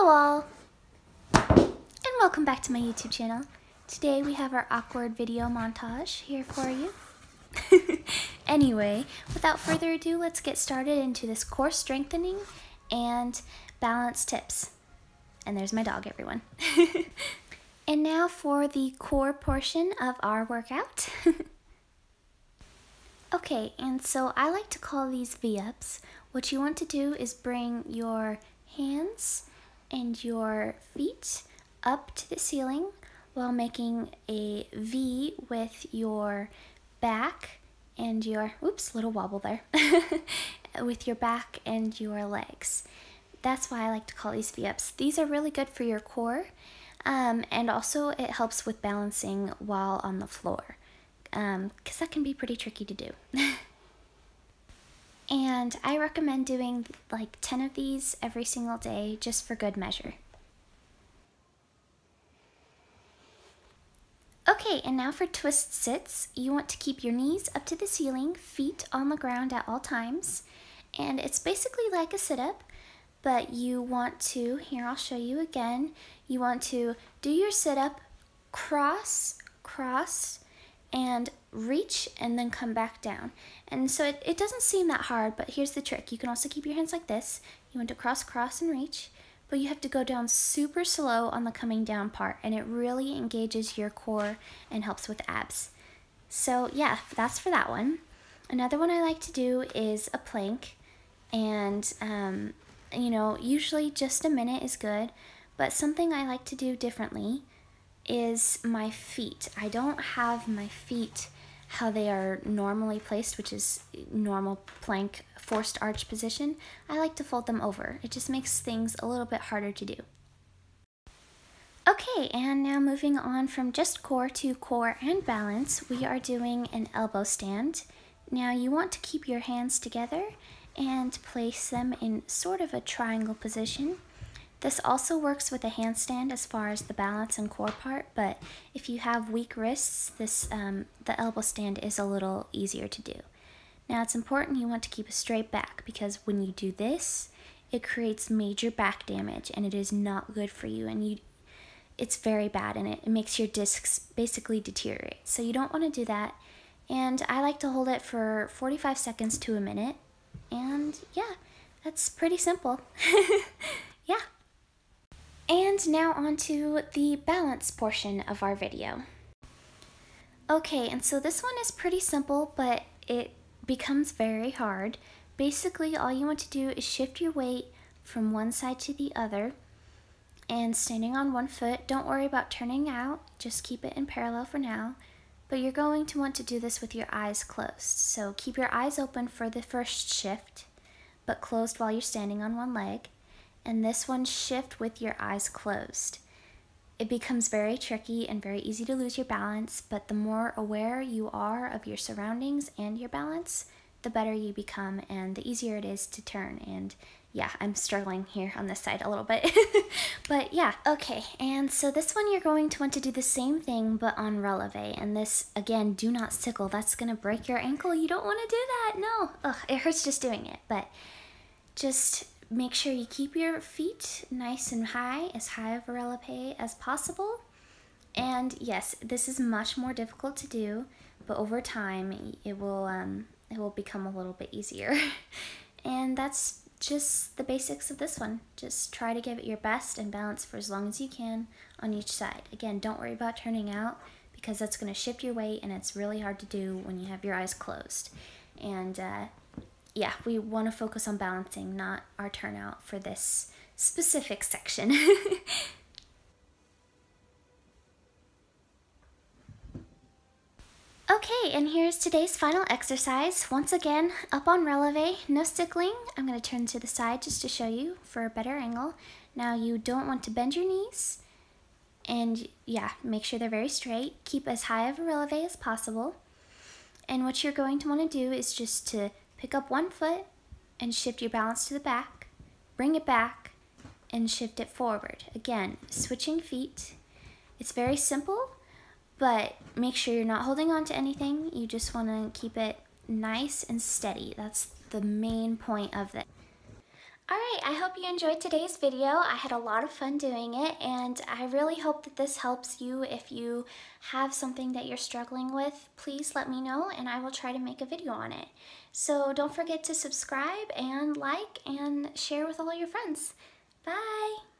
Hello all, and welcome back to my YouTube channel. Today we have our awkward video montage here for you. Anyway, without further ado, let's get started into this core strengthening and balance tips. And there's my dog, everyone. And now for the core portion of our workout. Okay, and so I like to call these V-ups. What you want to do is bring your hands and your feet up to the ceiling while making a V with your back and your, oops, little wobble there, with your back and your legs. That's why I like to call these V-ups. These are really good for your core, and also it helps with balancing while on the floor, because that can be pretty tricky to do. And I recommend doing like 10 of these every single day just for good measure. Okay, and now for twist sits. You want to keep your knees up to the ceiling, feet on the ground at all times. And it's basically like a sit-up, but you want to, here I'll show you again, you want to do your sit-up, cross, and reach, and then come back down. And so it doesn't seem that hard, but here's the trick. You can also keep your hands like this. You want to cross, and reach, but you have to go down super slow on the coming down part, and it really engages your core and helps with abs. So yeah, that's for that one. Another one I like to do is a plank, and you know, usually just a minute is good, but something I like to do differently is my feet. I don't have my feet how they are normally placed, which is normal plank forced arch position. I like to fold them over. It just makes things a little bit harder to do. Okay, and now moving on from just core to core and balance, we are doing an elbow stand. Now you want to keep your hands together and place them in sort of a triangle position. This also works with a handstand as far as the balance and core part, but if you have weak wrists, the elbow stand is a little easier to do. Now it's important you want to keep a straight back, because when you do this, it creates major back damage and it is not good for you, and it's very bad, and it makes your discs basically deteriorate. So you don't want to do that, and I like to hold it for 45 seconds to a minute, and yeah, that's pretty simple. Yeah. And now on to the balance portion of our video. Okay, and so this one is pretty simple, but it becomes very hard. Basically, all you want to do is shift your weight from one side to the other and standing on one foot. Don't worry about turning out, just keep it in parallel for now. But you're going to want to do this with your eyes closed. So keep your eyes open for the first shift, but closed while you're standing on one leg. And this one, shift with your eyes closed. It becomes very tricky and very easy to lose your balance, but the more aware you are of your surroundings and your balance, the better you become and the easier it is to turn. And yeah, I'm struggling here on this side a little bit. But yeah, okay, and so this one you're going to want to do the same thing but on releve. And this, again, do not sickle. That's gonna break your ankle. You don't want to do that, no. Ugh, it hurts just doing it, but just make sure you keep your feet nice and high, as high of a releve as possible. And yes, this is much more difficult to do, but over time it will become a little bit easier. And that's just the basics of this one. Just try to give it your best and balance for as long as you can on each side. Again, don't worry about turning out, because that's going to shift your weight and it's really hard to do when you have your eyes closed. And yeah, we want to focus on balancing, not our turnout for this specific section. Okay, and here's today's final exercise. Once again, up on releve, no sickling. I'm going to turn to the side just to show you for a better angle. Now you don't want to bend your knees, and yeah, make sure they're very straight. Keep as high of a releve as possible. And what you're going to want to do is just to pick up one foot and shift your balance to the back, bring it back, and shift it forward. Again, switching feet. It's very simple, but make sure you're not holding on to anything. You just want to keep it nice and steady. That's the main point of it. Alright, I hope you enjoyed today's video. I had a lot of fun doing it, and I really hope that this helps you. If you have something that you're struggling with, please let me know and I will try to make a video on it. So don't forget to subscribe and like and share with all your friends. Bye!